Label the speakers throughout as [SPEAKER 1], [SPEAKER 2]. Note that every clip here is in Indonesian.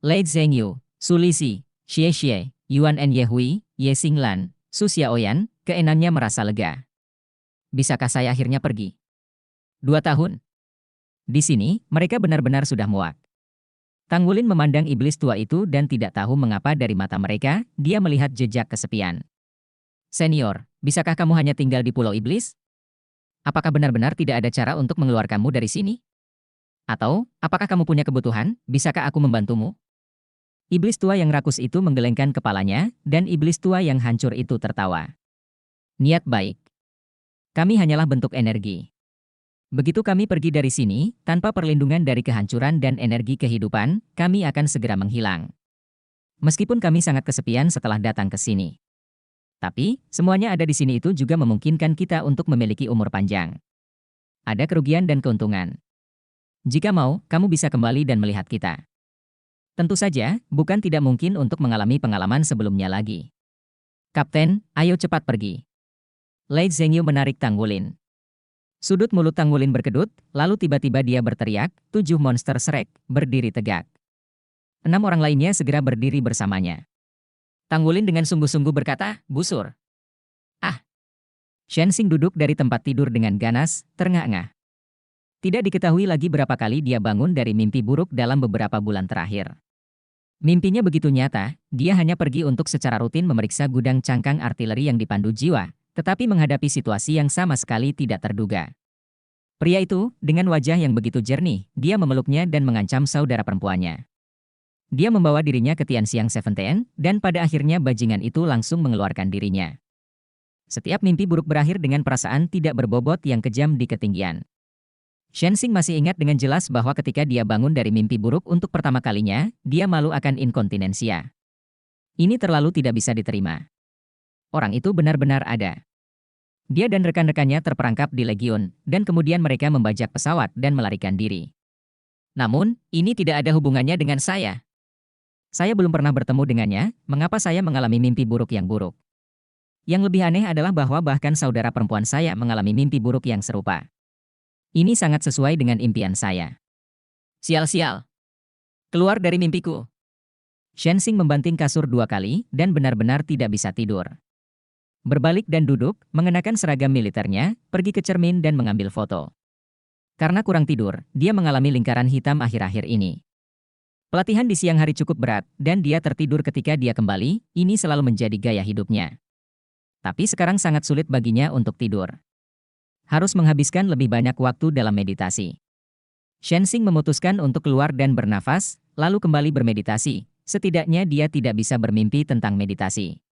[SPEAKER 1] Lei Zhengyu, Su Lixi, Xie Xie, Yuan En Yehui, Ye Xinglan, Su Xiaoyan, keenannya merasa lega. Bisakah saya akhirnya pergi? 2 tahun. Di sini, mereka benar-benar sudah muak. Tang Wulin memandang iblis tua itu dan tidak tahu mengapa dari mata mereka, dia melihat jejak kesepian. Senior, bisakah kamu hanya tinggal di Pulau Iblis? Apakah benar-benar tidak ada cara untuk mengeluarkanmu dari sini? Atau, apakah kamu punya kebutuhan, bisakah aku membantumu? Iblis tua yang rakus itu menggelengkan kepalanya, dan iblis tua yang hancur itu tertawa. Niat baik. Kami hanyalah bentuk energi. Begitu kami pergi dari sini, tanpa perlindungan dari kehancuran dan energi kehidupan, kami akan segera menghilang. Meskipun kami sangat kesepian setelah datang ke sini. Tapi, semuanya ada di sini itu juga memungkinkan kita untuk memiliki umur panjang. Ada kerugian dan keuntungan. Jika mau, kamu bisa kembali dan melihat kita. Tentu saja, bukan tidak mungkin untuk mengalami pengalaman sebelumnya lagi. Kapten, ayo cepat pergi. Lei Zhengyu menarik Tang Wulin. Sudut mulut Tang Wulin berkedut, lalu tiba-tiba dia berteriak, 7 monster Shrek, berdiri tegak. 6 orang lainnya segera berdiri bersamanya. Tang Wulin dengan sungguh-sungguh berkata, busur. Ah! Shen Xing duduk dari tempat tidur dengan ganas, terengah-engah. Tidak diketahui lagi berapa kali dia bangun dari mimpi buruk dalam beberapa bulan terakhir. Mimpinya begitu nyata, dia hanya pergi untuk secara rutin memeriksa gudang cangkang artileri yang dipandu jiwa, tetapi menghadapi situasi yang sama sekali tidak terduga. Pria itu, dengan wajah yang begitu jernih, dia memeluknya dan mengancam saudara perempuannya. Dia membawa dirinya ke Tianxiang Seventeen, dan pada akhirnya bajingan itu langsung mengeluarkan dirinya. Setiap mimpi buruk berakhir dengan perasaan tidak berbobot yang kejam di ketinggian. Shen Xing masih ingat dengan jelas bahwa ketika dia bangun dari mimpi buruk untuk pertama kalinya, dia malu akan inkontinensia. Ini terlalu tidak bisa diterima. Orang itu benar-benar ada. Dia dan rekan-rekannya terperangkap di Legiun, dan kemudian mereka membajak pesawat dan melarikan diri. Namun, ini tidak ada hubungannya dengan saya. Saya belum pernah bertemu dengannya, mengapa saya mengalami mimpi buruk yang buruk? Yang lebih aneh adalah bahwa bahkan saudara perempuan saya mengalami mimpi buruk yang serupa. Ini sangat sesuai dengan impian saya. Sial-sial. Keluar dari mimpiku. Shen Xing membanting kasur 2 kali, dan benar-benar tidak bisa tidur. Berbalik dan duduk, mengenakan seragam militernya, pergi ke cermin dan mengambil foto. Karena kurang tidur, dia mengalami lingkaran hitam akhir-akhir ini. Pelatihan di siang hari cukup berat, dan dia tertidur ketika dia kembali, ini selalu menjadi gaya hidupnya. Tapi sekarang sangat sulit baginya untuk tidur. Harus menghabiskan lebih banyak waktu dalam meditasi. Shen Xing memutuskan untuk keluar dan bernafas, lalu kembali bermeditasi, setidaknya dia tidak bisa bermimpi tentang meditasi.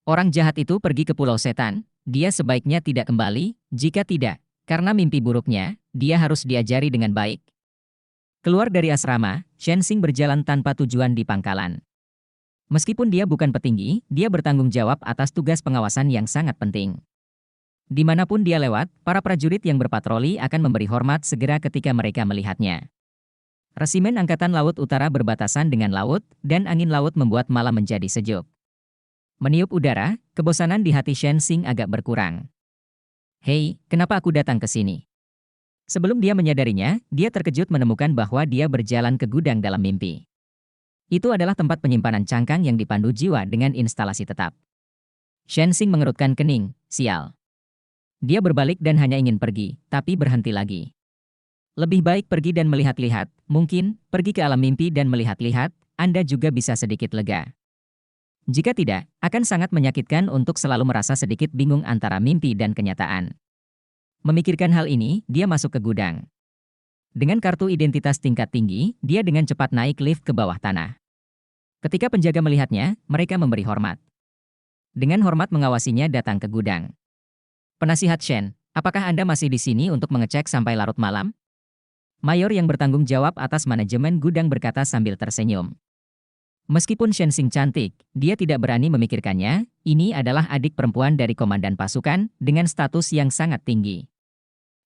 [SPEAKER 1] Orang jahat itu pergi ke Pulau Setan, dia sebaiknya tidak kembali, jika tidak, karena mimpi buruknya, dia harus diajari dengan baik. Keluar dari asrama, Shen Xing berjalan tanpa tujuan di pangkalan. Meskipun dia bukan petinggi, dia bertanggung jawab atas tugas pengawasan yang sangat penting. Dimanapun dia lewat, para prajurit yang berpatroli akan memberi hormat segera ketika mereka melihatnya. Resimen Angkatan Laut Utara berbatasan dengan laut, dan angin laut membuat malam menjadi sejuk. Meniup udara, kebosanan di hati Shen Xing agak berkurang. Hei, kenapa aku datang ke sini? Sebelum dia menyadarinya, dia terkejut menemukan bahwa dia berjalan ke gudang dalam mimpi. Itu adalah tempat penyimpanan cangkang yang dipandu jiwa dengan instalasi tetap. Shen Xing mengerutkan kening, sial. Dia berbalik dan hanya ingin pergi, tapi berhenti lagi. Lebih baik pergi dan melihat-lihat, mungkin, pergi ke alam mimpi dan melihat-lihat, Anda juga bisa sedikit lega. Jika tidak, akan sangat menyakitkan untuk selalu merasa sedikit bingung antara mimpi dan kenyataan. Memikirkan hal ini, dia masuk ke gudang. Dengan kartu identitas tingkat tinggi, dia dengan cepat naik lift ke bawah tanah. Ketika penjaga melihatnya, mereka memberi hormat. Dengan hormat mengawasinya datang ke gudang. Penasihat Shen, apakah Anda masih di sini untuk mengecek sampai larut malam? Mayor yang bertanggung jawab atas manajemen gudang berkata sambil tersenyum. Meskipun Shen Xing cantik, dia tidak berani memikirkannya, ini adalah adik perempuan dari komandan pasukan, dengan status yang sangat tinggi.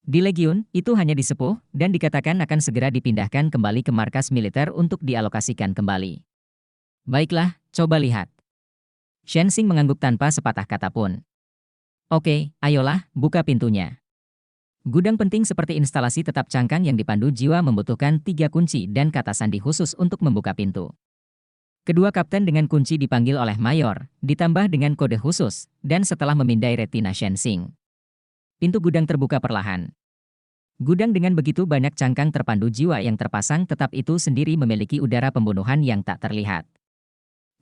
[SPEAKER 1] Di Legiun, itu hanya disepuh, dan dikatakan akan segera dipindahkan kembali ke markas militer untuk dialokasikan kembali. Baiklah, coba lihat. Shen Xing mengangguk tanpa sepatah kata pun. Oke, ayolah, buka pintunya. Gudang penting seperti instalasi tetap cangkang yang dipandu jiwa membutuhkan 3 kunci dan kata sandi khusus untuk membuka pintu. Kedua kapten dengan kunci dipanggil oleh mayor, ditambah dengan kode khusus, dan setelah memindai retina Shenzing, pintu gudang terbuka perlahan. Gudang dengan begitu banyak cangkang terpandu jiwa yang terpasang tetap itu sendiri memiliki udara pembunuhan yang tak terlihat.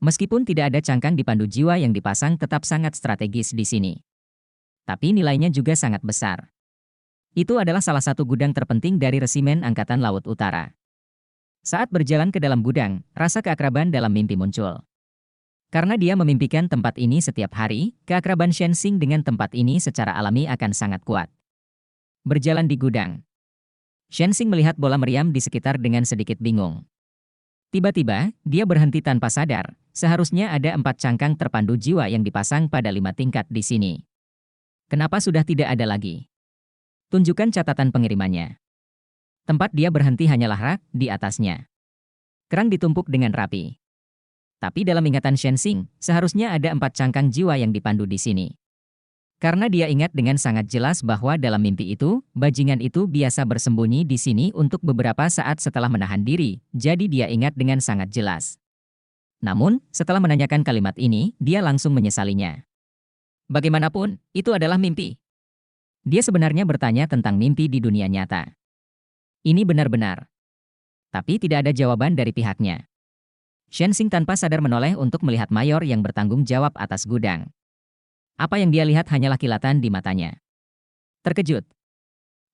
[SPEAKER 1] Meskipun tidak ada cangkang di pandu jiwa yang dipasang tetap sangat strategis di sini. Tapi nilainya juga sangat besar. Itu adalah salah satu gudang terpenting dari resimen Angkatan Laut Utara. Saat berjalan ke dalam gudang, rasa keakraban dalam mimpi muncul. Karena dia memimpikan tempat ini setiap hari, keakraban Shenzing dengan tempat ini secara alami akan sangat kuat. Berjalan di gudang. Shenzing melihat bola meriam di sekitar dengan sedikit bingung. Tiba-tiba, dia berhenti tanpa sadar. Seharusnya ada 4 cangkang terpandu jiwa yang dipasang pada 5 tingkat di sini. Kenapa sudah tidak ada lagi? Tunjukkan catatan pengirimannya. Tempat dia berhenti hanyalah rak di atasnya. Kerang ditumpuk dengan rapi. Tapi dalam ingatan Shenzing, seharusnya ada 4 cangkang jiwa yang dipandu di sini. Karena dia ingat dengan sangat jelas bahwa dalam mimpi itu, bajingan itu biasa bersembunyi di sini untuk beberapa saat setelah menahan diri, jadi dia ingat dengan sangat jelas. Namun, setelah menanyakan kalimat ini, dia langsung menyesalinya. Bagaimanapun, itu adalah mimpi. Dia sebenarnya bertanya tentang mimpi di dunia nyata. Ini benar-benar. Tapi tidak ada jawaban dari pihaknya. Shenzing tanpa sadar menoleh untuk melihat mayor yang bertanggung jawab atas gudang. Apa yang dia lihat hanyalah kilatan di matanya. Terkejut.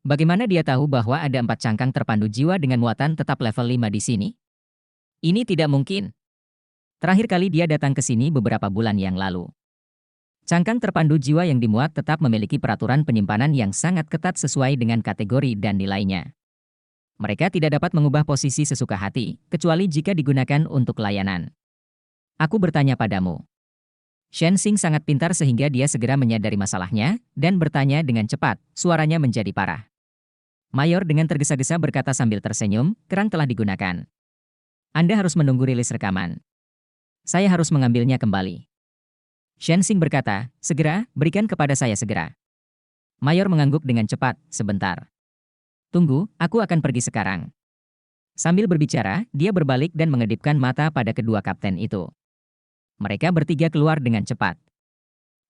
[SPEAKER 1] Bagaimana dia tahu bahwa ada 4 cangkang terpandu jiwa dengan muatan tetap level 5 di sini? Ini tidak mungkin. Terakhir kali dia datang ke sini beberapa bulan yang lalu. Cangkang terpandu jiwa yang dimuat tetap memiliki peraturan penyimpanan yang sangat ketat sesuai dengan kategori dan nilainya. Mereka tidak dapat mengubah posisi sesuka hati, kecuali jika digunakan untuk layanan. Aku bertanya padamu. Shenzing sangat pintar sehingga dia segera menyadari masalahnya, dan bertanya dengan cepat, suaranya menjadi parah. Mayor dengan tergesa-gesa berkata sambil tersenyum, kerang telah digunakan. Anda harus menunggu rilis rekaman. Saya harus mengambilnya kembali. Shenzing berkata, segera, berikan kepada saya segera. Mayor mengangguk dengan cepat, sebentar. Tunggu, aku akan pergi sekarang. Sambil berbicara, dia berbalik dan mengedipkan mata pada kedua kapten itu. Mereka bertiga keluar dengan cepat.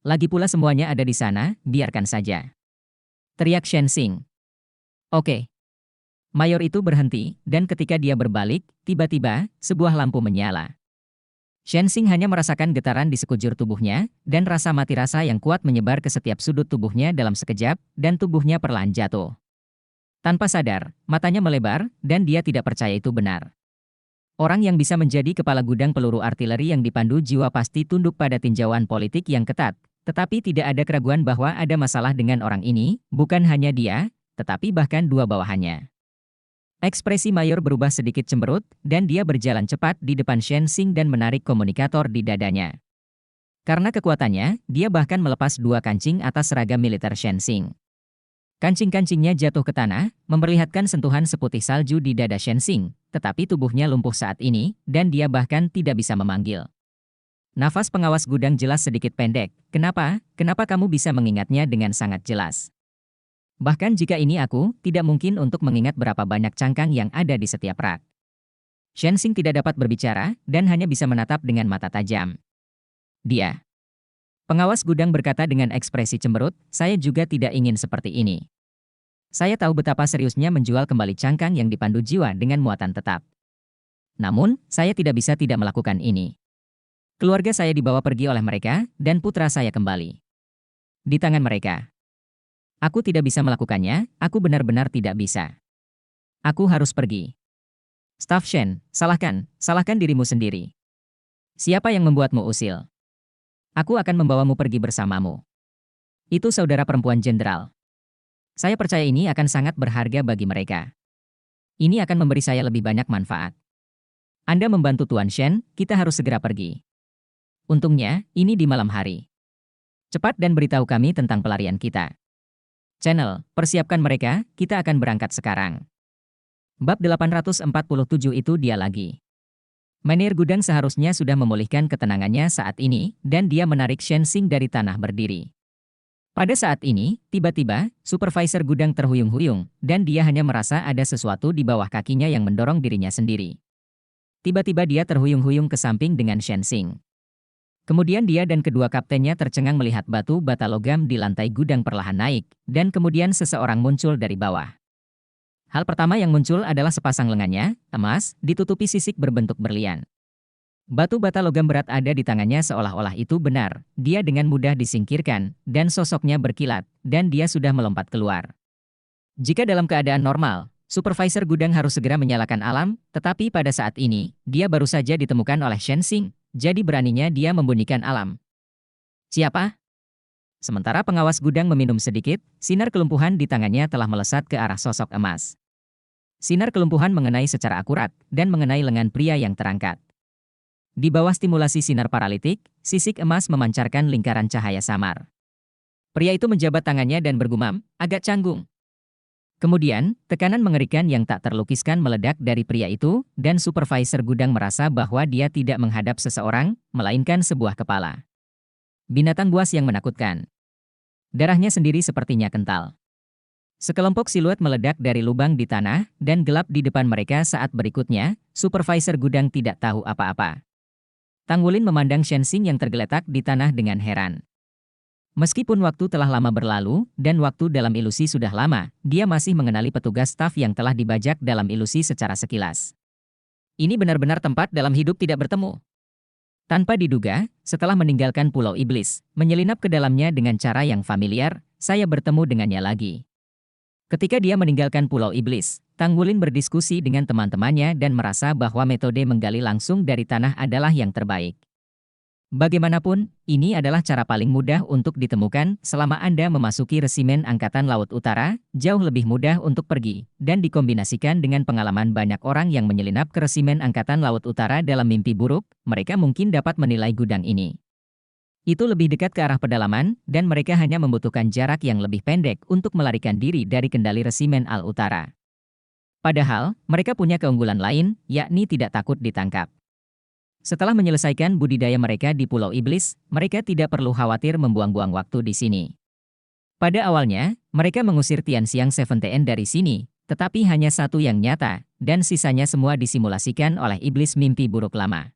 [SPEAKER 1] Lagi pula semuanya ada di sana, biarkan saja. Teriak Shenzing. Oke. Mayor itu berhenti, dan ketika dia berbalik, tiba-tiba, sebuah lampu menyala. Shenzing hanya merasakan getaran di sekujur tubuhnya, dan rasa mati rasa yang kuat menyebar ke setiap sudut tubuhnya dalam sekejap, dan tubuhnya perlahan jatuh. Tanpa sadar, matanya melebar, dan dia tidak percaya itu benar. Orang yang bisa menjadi kepala gudang peluru artileri yang dipandu jiwa pasti tunduk pada tinjauan politik yang ketat, tetapi tidak ada keraguan bahwa ada masalah dengan orang ini, bukan hanya dia, tetapi bahkan dua bawahannya. Ekspresi Mayor berubah sedikit cemberut, dan dia berjalan cepat di depan Shenzing dan menarik komunikator di dadanya. Karena kekuatannya, dia bahkan melepas 2 kancing atas seragam militer Shenzing. Kancing-kancingnya jatuh ke tanah, memperlihatkan sentuhan seputih salju di dada Shenzing, tetapi tubuhnya lumpuh saat ini, dan dia bahkan tidak bisa memanggil. Nafas pengawas gudang jelas sedikit pendek. Kenapa? Kenapa kamu bisa mengingatnya dengan sangat jelas? Bahkan jika ini aku, tidak mungkin untuk mengingat berapa banyak cangkang yang ada di setiap rak. Shenzing tidak dapat berbicara, dan hanya bisa menatap dengan mata tajam. Dia. Pengawas gudang berkata dengan ekspresi cemberut, saya juga tidak ingin seperti ini. Saya tahu betapa seriusnya menjual kembali cangkang yang dipandu jiwa dengan muatan tetap. Namun, saya tidak bisa tidak melakukan ini. Keluarga saya dibawa pergi oleh mereka, dan putra saya kembali di tangan mereka. Aku tidak bisa melakukannya, aku benar-benar tidak bisa. Aku harus pergi. Staf Shen, salahkan dirimu sendiri. Siapa yang membuatmu usil? Aku akan membawamu pergi bersamamu. Itu saudara perempuan jenderal. Saya percaya ini akan sangat berharga bagi mereka. Ini akan memberi saya lebih banyak manfaat. Anda membantu Tuan Shen, kita harus segera pergi. Untungnya, ini di malam hari. Cepat dan beritahu kami tentang pelarian kita. Channel, persiapkan mereka, kita akan berangkat sekarang. Bab 847 itu dia lagi. Manajer gudang seharusnya sudah memulihkan ketenangannya saat ini, dan dia menarik Shenzing dari tanah berdiri. Pada saat ini, tiba-tiba, supervisor gudang terhuyung-huyung, dan dia hanya merasa ada sesuatu di bawah kakinya yang mendorong dirinya sendiri. Tiba-tiba dia terhuyung-huyung ke samping dengan Shenzing. Kemudian dia dan kedua kaptennya tercengang melihat batu bata logam di lantai gudang perlahan naik, dan kemudian seseorang muncul dari bawah. Hal pertama yang muncul adalah sepasang lengannya, emas, ditutupi sisik berbentuk berlian. Batu bata logam berat ada di tangannya seolah-olah itu benar, dia dengan mudah disingkirkan, dan sosoknya berkilat, dan dia sudah melompat keluar. Jika dalam keadaan normal, supervisor gudang harus segera menyalakan alarm, tetapi pada saat ini, dia baru saja ditemukan oleh Shenzing, jadi beraninya dia membunyikan alarm. Siapa? Sementara pengawas gudang meminum sedikit, sinar kelumpuhan di tangannya telah melesat ke arah sosok emas. Sinar kelumpuhan mengenai secara akurat, dan mengenai lengan pria yang terangkat. Di bawah stimulasi sinar paralitik, sisik emas memancarkan lingkaran cahaya samar. Pria itu menjabat tangannya dan bergumam, agak canggung. Kemudian, tekanan mengerikan yang tak terlukiskan meledak dari pria itu, dan supervisor gudang merasa bahwa dia tidak menghadap seseorang, melainkan sebuah kepala. Binatang buas yang menakutkan. Darahnya sendiri sepertinya kental. Sekelompok siluet meledak dari lubang di tanah, dan gelap di depan mereka saat berikutnya, supervisor gudang tidak tahu apa-apa. Tang Wulin memandang Shenzing yang tergeletak di tanah dengan heran. Meskipun waktu telah lama berlalu, dan waktu dalam ilusi sudah lama, dia masih mengenali petugas staf yang telah dibajak dalam ilusi secara sekilas. Ini benar-benar tempat dalam hidup tidak bertemu. Tanpa diduga, setelah meninggalkan Pulau Iblis, menyelinap ke dalamnya dengan cara yang familiar, saya bertemu dengannya lagi. Ketika dia meninggalkan Pulau Iblis, Tang Wulin berdiskusi dengan teman-temannya dan merasa bahwa metode menggali langsung dari tanah adalah yang terbaik. Bagaimanapun, ini adalah cara paling mudah untuk ditemukan selama Anda memasuki resimen Angkatan Laut Utara, jauh lebih mudah untuk pergi, dan dikombinasikan dengan pengalaman banyak orang yang menyelinap ke resimen Angkatan Laut Utara dalam mimpi buruk, mereka mungkin dapat menilai gudang ini. Itu lebih dekat ke arah pedalaman, dan mereka hanya membutuhkan jarak yang lebih pendek untuk melarikan diri dari kendali resimen Al Utara. Padahal, mereka punya keunggulan lain, yakni tidak takut ditangkap. Setelah menyelesaikan budidaya mereka di Pulau Iblis, mereka tidak perlu khawatir membuang-buang waktu di sini. Pada awalnya, mereka mengusir Tianxiang 7TN dari sini, tetapi hanya satu yang nyata, dan sisanya semua disimulasikan oleh iblis mimpi buruk lama.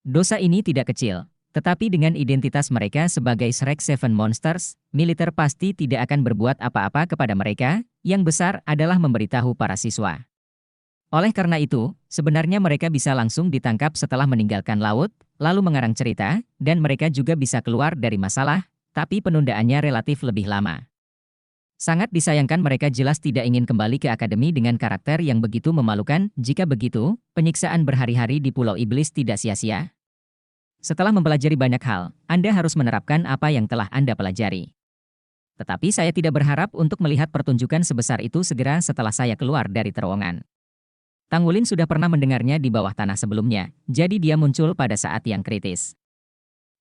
[SPEAKER 1] Dosa ini tidak kecil, tetapi dengan identitas mereka sebagai Shrek Seven Monsters, militer pasti tidak akan berbuat apa-apa kepada mereka, yang besar adalah memberitahu para siswa. Oleh karena itu, sebenarnya mereka bisa langsung ditangkap setelah meninggalkan laut, lalu mengarang cerita, dan mereka juga bisa keluar dari masalah, tapi penundaannya relatif lebih lama. Sangat disayangkan mereka jelas tidak ingin kembali ke akademi dengan karakter yang begitu memalukan, jika begitu, penyiksaan berhari-hari di Pulau Iblis tidak sia-sia. Setelah mempelajari banyak hal, Anda harus menerapkan apa yang telah Anda pelajari. Tetapi saya tidak berharap untuk melihat pertunjukan sebesar itu segera setelah saya keluar dari terowongan. Tang Wulin sudah pernah mendengarnya di bawah tanah sebelumnya, jadi dia muncul pada saat yang kritis.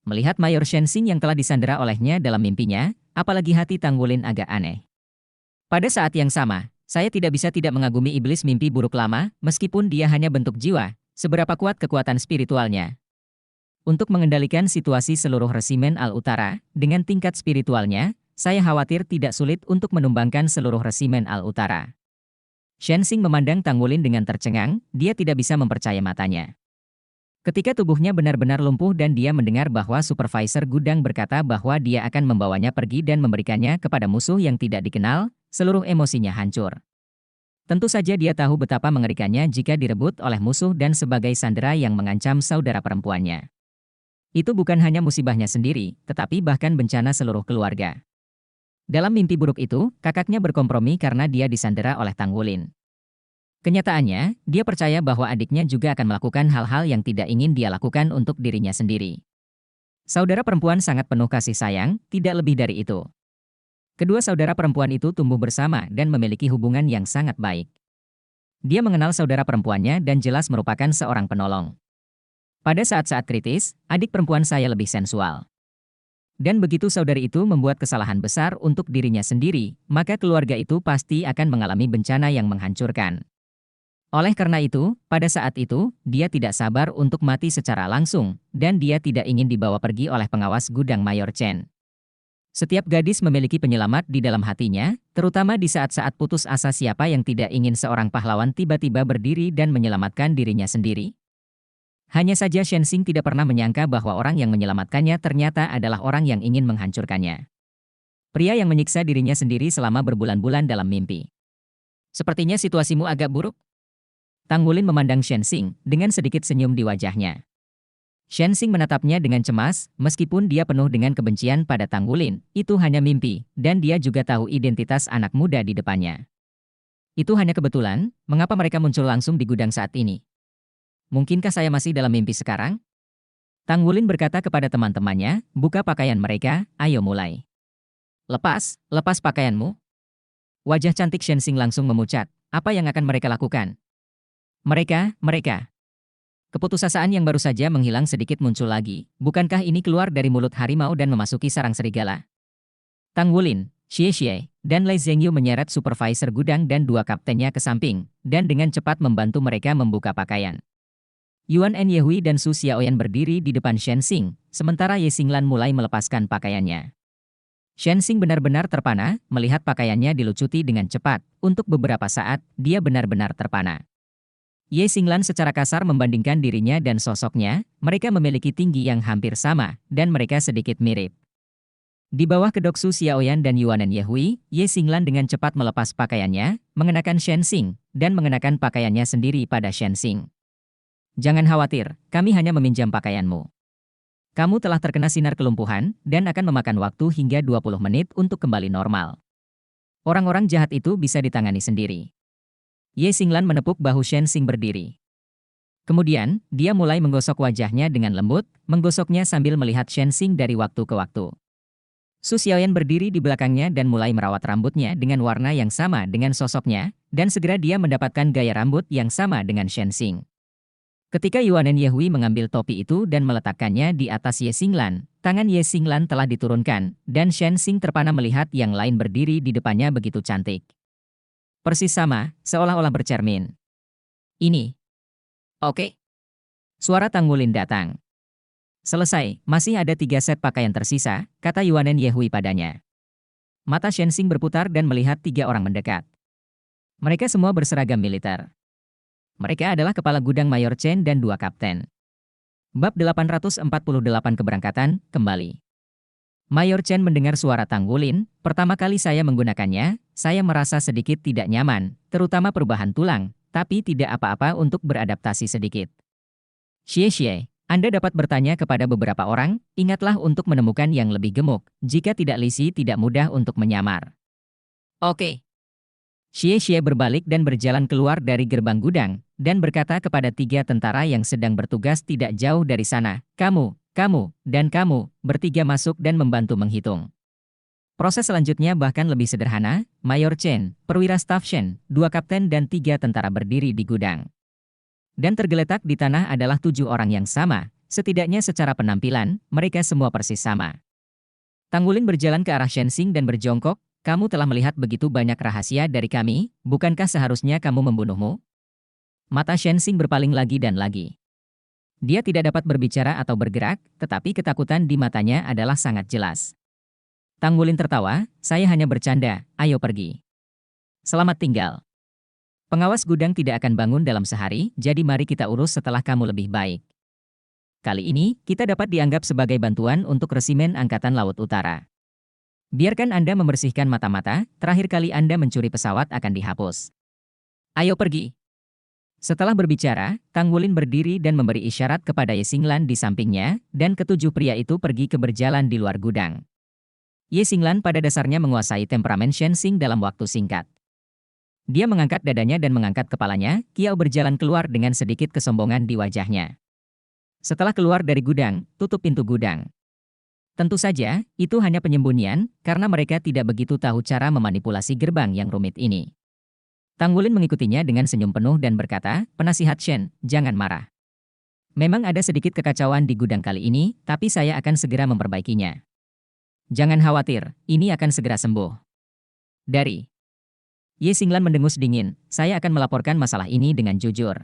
[SPEAKER 1] Melihat Mayor Shenzing yang telah disandera olehnya dalam mimpinya, apalagi hati Tang Wulin agak aneh. Pada saat yang sama, saya tidak bisa tidak mengagumi iblis mimpi buruk lama, meskipun dia hanya bentuk jiwa, seberapa kuat kekuatan spiritualnya. Untuk mengendalikan situasi seluruh resimen Al Utara, dengan tingkat spiritualnya, saya khawatir tidak sulit untuk menumbangkan seluruh resimen Al Utara. Shenzing memandang Tang Wulin dengan tercengang, dia tidak bisa mempercaya matanya. Ketika tubuhnya benar-benar lumpuh dan dia mendengar bahwa supervisor gudang berkata bahwa dia akan membawanya pergi dan memberikannya kepada musuh yang tidak dikenal, seluruh emosinya hancur. Tentu saja dia tahu betapa mengerikannya jika direbut oleh musuh dan sebagai sandera yang mengancam saudara perempuannya. Itu bukan hanya musibahnya sendiri, tetapi bahkan bencana seluruh keluarga. Dalam mimpi buruk itu, kakaknya berkompromi karena dia disandera oleh Tang Wulin. Kenyataannya, dia percaya bahwa adiknya juga akan melakukan hal-hal yang tidak ingin dia lakukan untuk dirinya sendiri. Saudara perempuan sangat penuh kasih sayang, tidak lebih dari itu. Kedua saudara perempuan itu tumbuh bersama dan memiliki hubungan yang sangat baik. Dia mengenal saudara perempuannya dan jelas merupakan seorang penolong. Pada saat-saat kritis, adik perempuan saya lebih sensual. Dan begitu saudari itu membuat kesalahan besar untuk dirinya sendiri, maka keluarga itu pasti akan mengalami bencana yang menghancurkan. Oleh karena itu, pada saat itu, dia tidak sabar untuk mati secara langsung, dan dia tidak ingin dibawa pergi oleh pengawas gudang Mayor Chen. Setiap gadis memiliki penyelamat di dalam hatinya, terutama di saat-saat putus asa. Siapa yang tidak ingin seorang pahlawan tiba-tiba berdiri dan menyelamatkan dirinya sendiri? Hanya saja Shenzing tidak pernah menyangka bahwa orang yang menyelamatkannya ternyata adalah orang yang ingin menghancurkannya. Pria yang menyiksa dirinya sendiri selama berbulan-bulan dalam mimpi. Sepertinya situasimu agak buruk. Tang Wulin memandang Shenzing dengan sedikit senyum di wajahnya. Shenzing menatapnya dengan cemas, meskipun dia penuh dengan kebencian pada Tang Wulin, itu hanya mimpi, dan dia juga tahu identitas anak muda di depannya. Itu hanya kebetulan, mengapa mereka muncul langsung di gudang saat ini? Mungkinkah saya masih dalam mimpi sekarang? Tang Wulin berkata kepada teman-temannya, buka pakaian mereka, ayo mulai. Lepas pakaianmu. Wajah cantik Shenzing langsung memucat, apa yang akan mereka lakukan? Mereka. Keputusasaan yang baru saja menghilang sedikit muncul lagi. Bukankah ini keluar dari mulut harimau dan memasuki sarang serigala? Tang Wulin, Xie, dan Lei Zhengyu menyeret supervisor gudang dan dua kaptennya ke samping, dan dengan cepat membantu mereka membuka pakaian. Yuan and Yehui dan Su Xiaoyan berdiri di depan Shenzing, sementara Ye Xinglan mulai melepaskan pakaiannya. Shenzing benar-benar terpana, melihat pakaiannya dilucuti dengan cepat. Untuk beberapa saat, dia benar-benar terpana. Ye Xinglan secara kasar membandingkan dirinya dan sosoknya, mereka memiliki tinggi yang hampir sama, dan mereka sedikit mirip. Di bawah kedok Su Xiaoyan dan Yuanen Yehui, Ye Xinglan dengan cepat melepas pakaiannya, mengenakan Shenzing, dan mengenakan pakaiannya sendiri pada Shenzing. Jangan khawatir, kami hanya meminjam pakaianmu. Kamu telah terkena sinar kelumpuhan, dan akan memakan waktu hingga 20 menit untuk kembali normal. Orang-orang jahat itu bisa ditangani sendiri. Ye Xinglan menepuk bahu Shenzing berdiri. Kemudian, dia mulai menggosok wajahnya dengan lembut, menggosoknya sambil melihat Shenzing dari waktu ke waktu. Su Xiaoyan berdiri di belakangnya dan mulai merawat rambutnya dengan warna yang sama dengan sosoknya, dan segera dia mendapatkan gaya rambut yang sama dengan Shenzing. Ketika Yuanen Yehui mengambil topi itu dan meletakkannya di atas Ye Xinglan, tangan Ye Xinglan telah diturunkan, dan Shenzing terpana melihat yang lain berdiri di depannya begitu cantik. Persis sama, seolah-olah bercermin. Ini. Oke. Suara Tang Wulin datang. Selesai, masih ada 3 set pakaian tersisa, kata Yuanen Yehui padanya. Mata Shenzing berputar dan melihat 3 orang mendekat. Mereka semua berseragam militer. Mereka adalah kepala gudang Mayor Chen dan 2 kapten. Bab 848 keberangkatan, kembali. Mayor Chen mendengar suara Tang Wulin, pertama kali saya menggunakannya, saya merasa sedikit tidak nyaman, terutama perubahan tulang, tapi tidak apa-apa untuk beradaptasi sedikit. Xie, Anda dapat bertanya kepada beberapa orang, ingatlah untuk menemukan yang lebih gemuk, jika tidak lisi tidak mudah untuk menyamar. Oke. Xie berbalik dan berjalan keluar dari gerbang gudang, dan berkata kepada 3 tentara yang sedang bertugas tidak jauh dari sana, kamu, dan kamu, bertiga masuk dan membantu menghitung. Proses selanjutnya bahkan lebih sederhana, Mayor Chen, perwira staf Shen, 2 kapten dan 3 tentara berdiri di gudang. Dan tergeletak di tanah adalah 7 orang yang sama, setidaknya secara penampilan, mereka semua persis sama. Tang Wulin berjalan ke arah Shenzing dan berjongkok, kamu telah melihat begitu banyak rahasia dari kami, bukankah seharusnya kamu membunuhmu? Mata Shenzing berpaling lagi dan lagi. Dia tidak dapat berbicara atau bergerak, tetapi ketakutan di matanya adalah sangat jelas. Tang Wulin tertawa, saya hanya bercanda, ayo pergi. Selamat tinggal. Pengawas gudang tidak akan bangun dalam sehari, jadi mari kita urus setelah kamu lebih baik. Kali ini, kita dapat dianggap sebagai bantuan untuk Resimen Angkatan Laut Utara. Biarkan Anda membersihkan mata-mata, terakhir kali Anda mencuri pesawat akan dihapus. Ayo pergi. Setelah berbicara, Tang Wulin berdiri dan memberi isyarat kepada Ye Xinglan di sampingnya, dan ketujuh pria itu pergi ke berjalan di luar gudang. Ye Xinglan pada dasarnya menguasai temperamen Shenzing dalam waktu singkat. Dia mengangkat dadanya dan mengangkat kepalanya, Kiao berjalan keluar dengan sedikit kesombongan di wajahnya. Setelah keluar dari gudang, tutup pintu gudang. Tentu saja, itu hanya penyembunyian, karena mereka tidak begitu tahu cara memanipulasi gerbang yang rumit ini. Tang Wulin mengikutinya dengan senyum penuh dan berkata, penasihat Shen, jangan marah. Memang ada sedikit kekacauan di gudang kali ini, tapi saya akan segera memperbaikinya. Jangan khawatir, ini akan segera sembuh. Dari Ye Xinglan mendengus dingin, saya akan melaporkan masalah ini dengan jujur.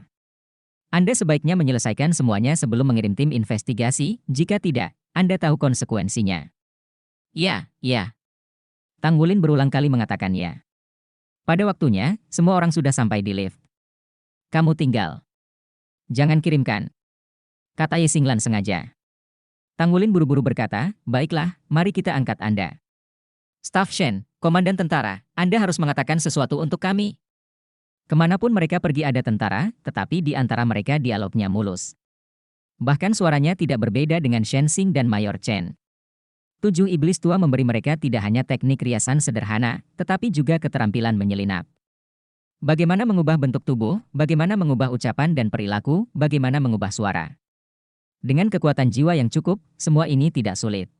[SPEAKER 1] Anda sebaiknya menyelesaikan semuanya sebelum mengirim tim investigasi, jika tidak, Anda tahu konsekuensinya. Ya. Tang Wulin berulang kali mengatakan ya. Pada waktunya, semua orang sudah sampai di lift. Kamu tinggal. Jangan kirimkan kata Ye Xinglan sengaja. Tang Wulin buru-buru berkata, baiklah, mari kita angkat Anda. Staff Shen, Komandan Tentara, Anda harus mengatakan sesuatu untuk kami. Kemanapun mereka pergi ada tentara, tetapi di antara mereka dialognya mulus. Bahkan suaranya tidak berbeda dengan Shen Xing dan Mayor Chen. 7 iblis tua memberi mereka tidak hanya teknik riasan sederhana, tetapi juga keterampilan menyelinap. Bagaimana mengubah bentuk tubuh, bagaimana mengubah ucapan dan perilaku, bagaimana mengubah suara. Dengan kekuatan jiwa yang cukup, semua ini tidak sulit.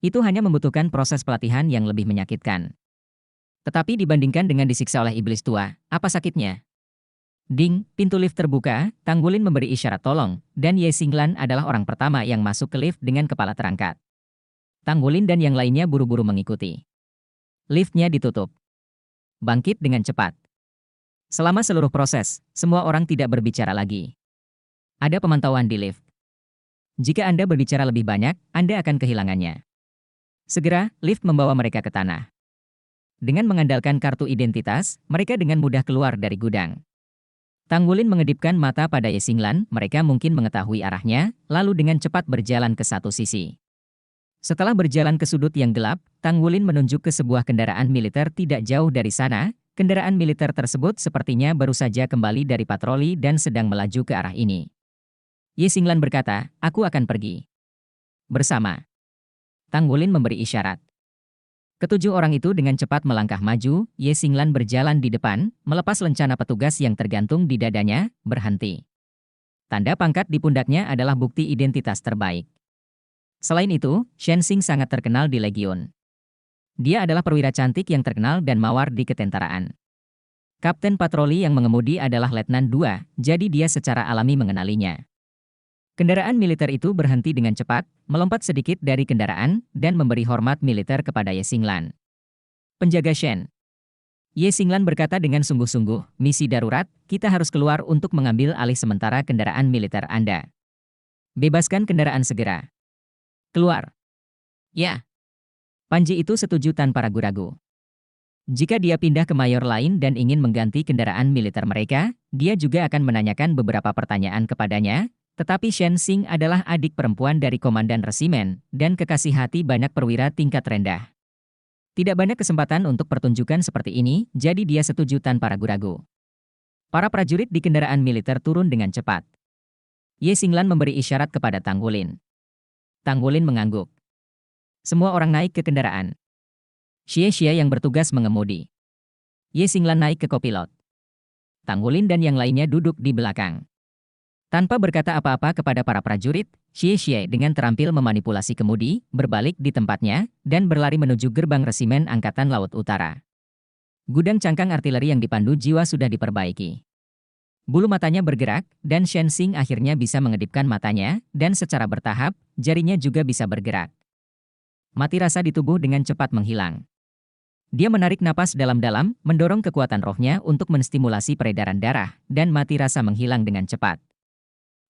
[SPEAKER 1] Itu hanya membutuhkan proses pelatihan yang lebih menyakitkan. Tetapi dibandingkan dengan disiksa oleh iblis tua, apa sakitnya? Ding, pintu lift terbuka, Tang Wulin memberi isyarat tolong, dan Ye Xinglan adalah orang pertama yang masuk ke lift dengan kepala terangkat. Tang Wulin dan yang lainnya buru-buru mengikuti. Liftnya ditutup. Bangkit dengan cepat. Selama seluruh proses, semua orang tidak berbicara lagi. Ada pemantauan di lift. Jika Anda berbicara lebih banyak, Anda akan kehilangannya. Segera, lift membawa mereka ke tanah. Dengan mengandalkan kartu identitas, mereka dengan mudah keluar dari gudang. Tang Wulin mengedipkan mata pada Ye Xinglan, mereka mungkin mengetahui arahnya, lalu dengan cepat berjalan ke satu sisi. Setelah berjalan ke sudut yang gelap, Tang Wulin menunjuk ke sebuah kendaraan militer tidak jauh dari sana. Kendaraan militer tersebut sepertinya baru saja kembali dari patroli dan sedang melaju ke arah ini. Ye Xinglan berkata, aku akan pergi. Bersama. Tang Wulin memberi isyarat. Ketujuh orang itu dengan cepat melangkah maju, Ye Xinglan berjalan di depan, melepas lencana petugas yang tergantung di dadanya, berhenti. Tanda pangkat di pundaknya adalah bukti identitas terbaik. Selain itu, Shen Xing sangat terkenal di Legiun. Dia adalah perwira cantik yang terkenal dan mawar di ketentaraan. Kapten patroli yang mengemudi adalah Letnan 2, jadi dia secara alami mengenalinya. Kendaraan militer itu berhenti dengan cepat, melompat sedikit dari kendaraan, dan memberi hormat militer kepada Ye Xinglan. Penjaga Shen. Ye Xinglan berkata dengan sungguh-sungguh, misi darurat, kita harus keluar untuk mengambil alih sementara kendaraan militer Anda. Bebaskan kendaraan segera. Keluar. Ya. Panji itu setuju tanpa ragu-ragu. Jika dia pindah ke mayor lain dan ingin mengganti kendaraan militer mereka, dia juga akan menanyakan beberapa pertanyaan kepadanya. Tetapi Shen Xing adalah adik perempuan dari komandan resimen, dan kekasih hati banyak perwira tingkat rendah. Tidak banyak kesempatan untuk pertunjukan seperti ini, jadi dia setuju tanpa ragu-ragu. Para prajurit di kendaraan militer turun dengan cepat. Ye Xinglan memberi isyarat kepada Tang Wulin. Tang Wulin mengangguk. Semua orang naik ke kendaraan. Xie yang bertugas mengemudi. Ye Xinglan naik ke kopilot. Tang Wulin dan yang lainnya duduk di belakang. Tanpa berkata apa-apa kepada para prajurit, Xie dengan terampil memanipulasi kemudi, berbalik di tempatnya, dan berlari menuju gerbang resimen Angkatan Laut Utara. Gudang cangkang artileri yang dipandu jiwa sudah diperbaiki. Bulu matanya bergerak, dan Shen Xing akhirnya bisa mengedipkan matanya, dan secara bertahap, jarinya juga bisa bergerak. Mati rasa di tubuh dengan cepat menghilang. Dia menarik napas dalam-dalam, mendorong kekuatan rohnya untuk menstimulasi peredaran darah, dan mati rasa menghilang dengan cepat.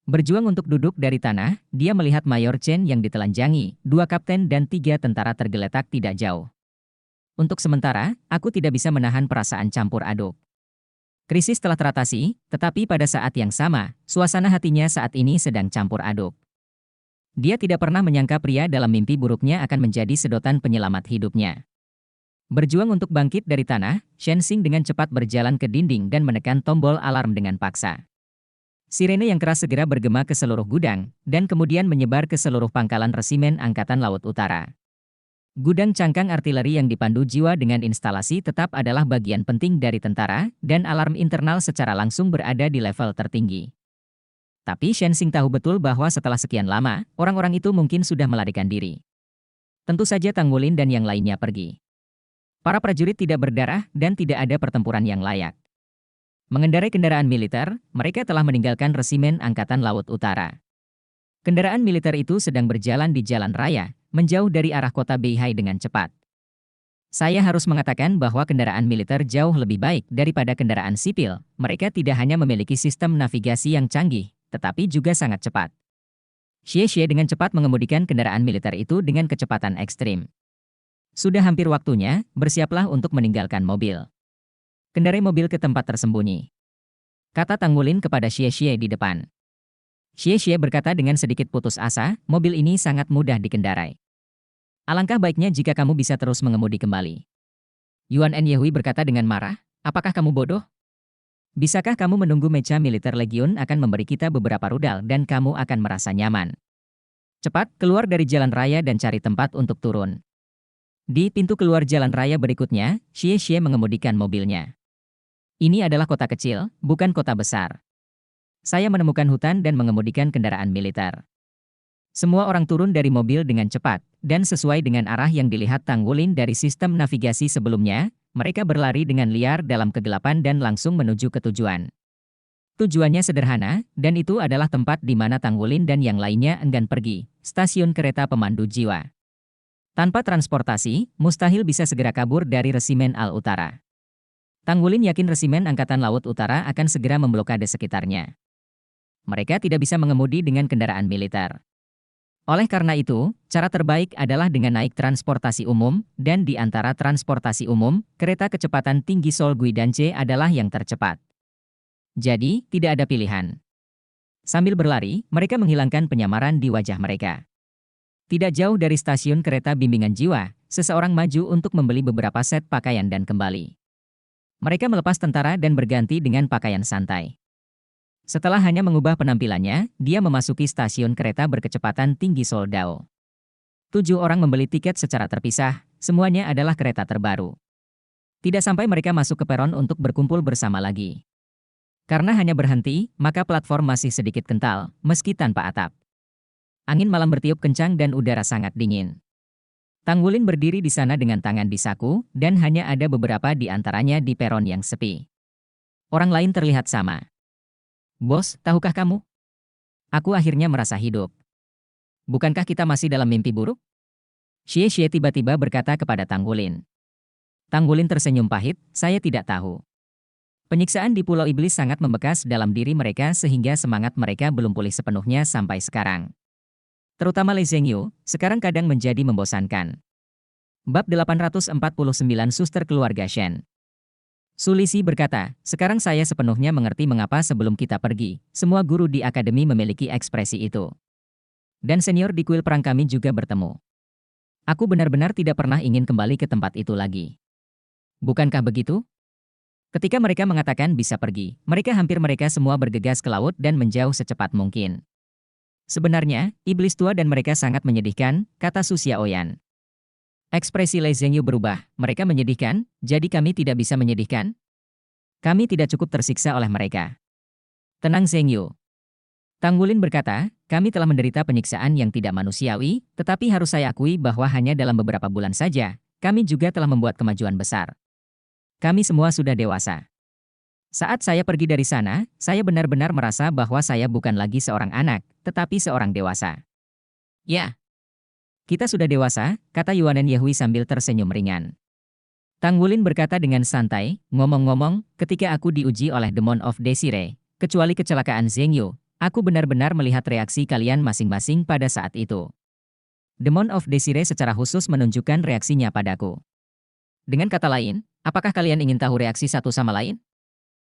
[SPEAKER 1] Berjuang untuk duduk dari tanah, dia melihat Mayor Chen yang ditelanjangi, 2 kapten dan 3 tentara tergeletak tidak jauh. Untuk sementara, aku tidak bisa menahan perasaan campur aduk. Krisis telah teratasi, tetapi pada saat yang sama, suasana hatinya saat ini sedang campur aduk. Dia tidak pernah menyangka pria dalam mimpi buruknya akan menjadi sedotan penyelamat hidupnya. Berjuang untuk bangkit dari tanah, Shen Xing dengan cepat berjalan ke dinding dan menekan tombol alarm dengan paksa. Sirene yang keras segera bergema ke seluruh gudang, dan kemudian menyebar ke seluruh pangkalan resimen Angkatan Laut Utara. Gudang cangkang artileri yang dipandu jiwa dengan instalasi tetap adalah bagian penting dari tentara, dan alarm internal secara langsung berada di level tertinggi. Tapi Shen Xing tahu betul bahwa setelah sekian lama, orang-orang itu mungkin sudah melarikan diri. Tentu saja Tang Wulin dan yang lainnya pergi. Para prajurit tidak berdarah, dan tidak ada pertempuran yang layak. Mengendarai kendaraan militer, mereka telah meninggalkan resimen Angkatan Laut Utara. Kendaraan militer itu sedang berjalan di jalan raya, menjauh dari arah kota Beihai dengan cepat. Saya harus mengatakan bahwa kendaraan militer jauh lebih baik daripada kendaraan sipil. Mereka tidak hanya memiliki sistem navigasi yang canggih, tetapi juga sangat cepat. Xie dengan cepat mengemudikan kendaraan militer itu dengan kecepatan ekstrim. Sudah hampir waktunya, bersiaplah untuk meninggalkan mobil. Kendarai mobil ke tempat tersembunyi, kata Tang Wulin kepada Xie di depan. Xie berkata dengan sedikit putus asa, mobil ini sangat mudah dikendarai. Alangkah baiknya jika kamu bisa terus mengemudi kembali. Yuan and Yehui berkata dengan marah, apakah kamu bodoh? Bisakah kamu menunggu mecha militer Legiun akan memberi kita beberapa rudal dan kamu akan merasa nyaman? Cepat, keluar dari jalan raya dan cari tempat untuk turun. Di pintu keluar jalan raya berikutnya, Xie mengemudikan mobilnya. Ini adalah kota kecil, bukan kota besar. Saya menemukan hutan dan mengemudikan kendaraan militer. Semua orang turun dari mobil dengan cepat, dan sesuai dengan arah yang dilihat Tang Wulin dari sistem navigasi sebelumnya, mereka berlari dengan liar dalam kegelapan dan langsung menuju ke tujuan. Tujuannya sederhana, dan itu adalah tempat di mana Tang Wulin dan yang lainnya enggan pergi, stasiun kereta pemandu jiwa. Tanpa transportasi, mustahil bisa segera kabur dari Resimen Al-Utara. Tang Wulin yakin Resimen Angkatan Laut Utara akan segera memblokade sekitarnya. Mereka tidak bisa mengemudi dengan kendaraan militer. Oleh karena itu, cara terbaik adalah dengan naik transportasi umum, dan di antara transportasi umum, kereta kecepatan tinggi Seoul Guidance adalah yang tercepat. Jadi, tidak ada pilihan. Sambil berlari, mereka menghilangkan penyamaran di wajah mereka. Tidak jauh dari stasiun kereta bimbingan jiwa, seseorang maju untuk membeli beberapa set pakaian dan kembali. Mereka melepas tentara dan berganti dengan pakaian santai. Setelah hanya mengubah penampilannya, dia memasuki stasiun kereta berkecepatan tinggi Seoul Dao. 7 orang membeli tiket secara terpisah, semuanya adalah kereta terbaru. Tidak sampai mereka masuk ke peron untuk berkumpul bersama lagi. Karena hanya berhenti, maka platform masih sedikit kental, meski tanpa atap. Angin malam bertiup kencang dan udara sangat dingin. Tang Wulin berdiri di sana dengan tangan di saku, dan hanya ada beberapa di antaranya di peron yang sepi. Orang lain terlihat sama. Bos, tahukah kamu? Aku akhirnya merasa hidup. Bukankah kita masih dalam mimpi buruk? Xie tiba-tiba berkata kepada Tang Wulin. Tang Wulin tersenyum pahit, saya tidak tahu. Penyiksaan di Pulau Iblis sangat membekas dalam diri mereka sehingga semangat mereka belum pulih sepenuhnya sampai sekarang. Terutama Li Zhengyu, sekarang kadang menjadi membosankan. Bab 849 Suster Keluarga Shen. Su Lixi berkata, sekarang saya sepenuhnya mengerti mengapa sebelum kita pergi, semua guru di akademi memiliki ekspresi itu. Dan senior di kuil perang kami juga bertemu. Aku benar-benar tidak pernah ingin kembali ke tempat itu lagi. Bukankah begitu? Ketika mereka mengatakan bisa pergi, mereka semua bergegas ke laut dan menjauh secepat mungkin. Sebenarnya, iblis tua dan mereka sangat menyedihkan, kata Su Xiaoyan. Ekspresi Li Zhengyu berubah, mereka menyedihkan, jadi kami tidak bisa menyedihkan? Kami tidak cukup tersiksa oleh mereka. Tenang Zhengyu. Tang Wulin berkata, kami telah menderita penyiksaan yang tidak manusiawi, tetapi harus saya akui bahwa hanya dalam beberapa bulan saja, kami juga telah membuat kemajuan besar. Kami semua sudah dewasa. Saat saya pergi dari sana, saya benar-benar merasa bahwa saya bukan lagi seorang anak, tetapi seorang dewasa. Ya. Kita sudah dewasa, kata Yuan Yehui sambil tersenyum ringan. Tang Wulin berkata dengan santai, ngomong-ngomong, ketika aku diuji oleh Demon of Desire, kecuali kecelakaan Zhengyu, aku benar-benar melihat reaksi kalian masing-masing pada saat itu. Demon of Desire secara khusus menunjukkan reaksinya padaku. Dengan kata lain, apakah kalian ingin tahu reaksi satu sama lain?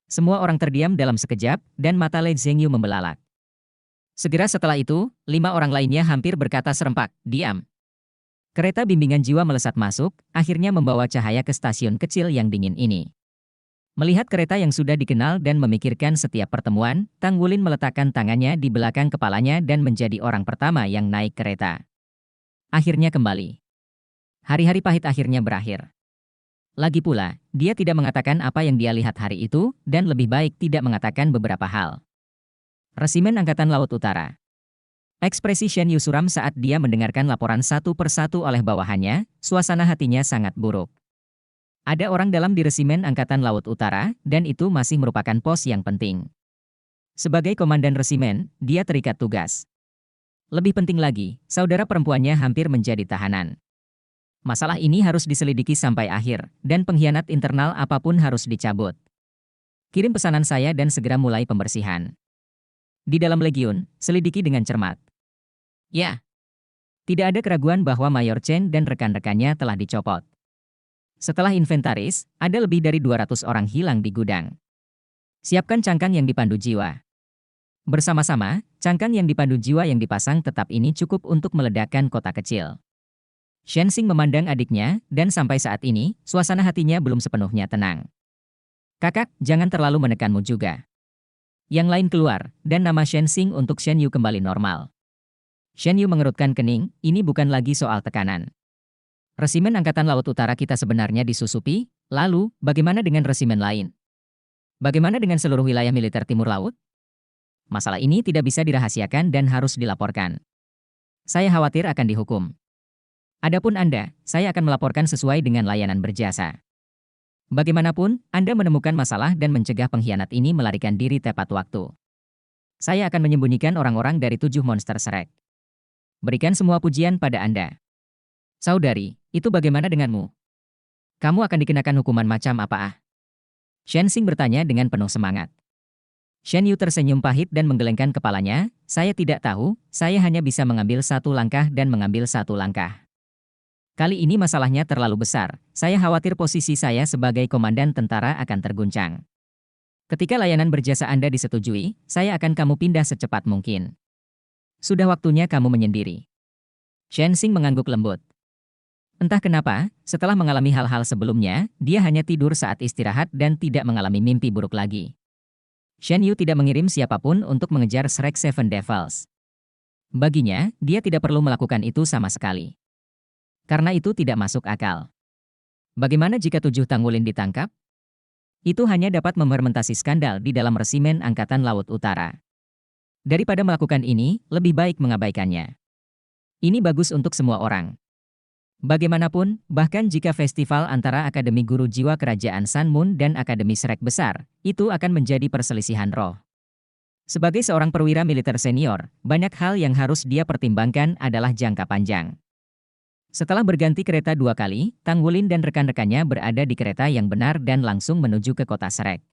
[SPEAKER 1] Semua orang terdiam dalam sekejap, dan mata Li Zhengyu membelalak. Segera setelah itu, 5 orang lainnya hampir berkata serempak, diam. Kereta bimbingan jiwa melesat masuk, akhirnya membawa cahaya ke stasiun kecil yang dingin ini. Melihat kereta yang sudah dikenal dan memikirkan setiap pertemuan, Tang Wulin meletakkan tangannya di belakang kepalanya dan menjadi orang pertama yang naik kereta. Akhirnya kembali. Hari-hari pahit akhirnya berakhir. Lagi pula, dia tidak mengatakan apa yang dia lihat hari itu, dan lebih baik tidak mengatakan beberapa hal. Resimen Angkatan Laut Utara. Ekspresi Shen Yu suram saat dia mendengarkan laporan satu persatu oleh bawahannya, suasana hatinya sangat buruk. Ada orang dalam di Resimen Angkatan Laut Utara, dan itu masih merupakan pos yang penting. Sebagai komandan resimen, dia terikat tugas. Lebih penting lagi, saudara perempuannya hampir menjadi tahanan. Masalah ini harus diselidiki sampai akhir, dan pengkhianat internal apapun harus dicabut. Kirim pesanan saya dan segera mulai pembersihan. Di dalam Legiun, selidiki dengan cermat. Ya. Tidak ada keraguan bahwa Mayor Chen dan rekan-rekannya telah dicopot. Setelah inventaris, ada lebih dari 200 orang hilang di gudang. Siapkan cangkang yang dipandu jiwa. Bersama-sama, cangkang yang dipandu jiwa yang dipasang tetap ini cukup untuk meledakkan kota kecil. Shen Xing memandang adiknya, dan sampai saat ini, suasana hatinya belum sepenuhnya tenang. Kakak, jangan terlalu menekanmu juga. Yang lain keluar, dan nama Shen Xing untuk Shen Yu kembali normal. Shen Yu mengerutkan kening, ini bukan lagi soal tekanan. Resimen Angkatan Laut Utara kita sebenarnya disusupi, lalu, bagaimana dengan resimen lain? Bagaimana dengan seluruh wilayah militer Timur Laut? Masalah ini tidak bisa dirahasiakan dan harus dilaporkan. Saya khawatir akan dihukum. Adapun Anda, saya akan melaporkan sesuai dengan layanan berjasa. Bagaimanapun, Anda menemukan masalah dan mencegah pengkhianat ini melarikan diri tepat waktu. Saya akan menyembunyikan orang-orang dari 7 monster Shrek. Berikan semua pujian pada Anda. Saudari, itu bagaimana denganmu? Kamu akan dikenakan hukuman macam apa? Shen Xing bertanya dengan penuh semangat. Shen Yu tersenyum pahit dan menggelengkan kepalanya, saya tidak tahu, saya hanya bisa mengambil satu langkah dan mengambil satu langkah. Kali ini masalahnya terlalu besar, saya khawatir posisi saya sebagai komandan tentara akan terguncang. Ketika layanan berjasa Anda disetujui, saya akan kamu pindah secepat mungkin. Sudah waktunya kamu menyendiri. Shen Xing mengangguk lembut. Entah kenapa, setelah mengalami hal-hal sebelumnya, dia hanya tidur saat istirahat dan tidak mengalami mimpi buruk lagi. Shen Yu tidak mengirim siapapun untuk mengejar Shrek Seven Devils. Baginya, dia tidak perlu melakukan itu sama sekali. Karena itu tidak masuk akal. Bagaimana jika 7 Tanggulin ditangkap? Itu hanya dapat memermentasi skandal di dalam resimen Angkatan Laut Utara. Daripada melakukan ini, lebih baik mengabaikannya. Ini bagus untuk semua orang. Bagaimanapun, bahkan jika festival antara Akademi Guru Jiwa Kerajaan Sun Moon dan Akademi Shrek besar, itu akan menjadi perselisihan roh. Sebagai seorang perwira militer senior, banyak hal yang harus dia pertimbangkan adalah jangka panjang. Setelah berganti kereta 2 kali, Tanggulin dan rekan-rekannya berada di kereta yang benar dan langsung menuju ke kota Shrek.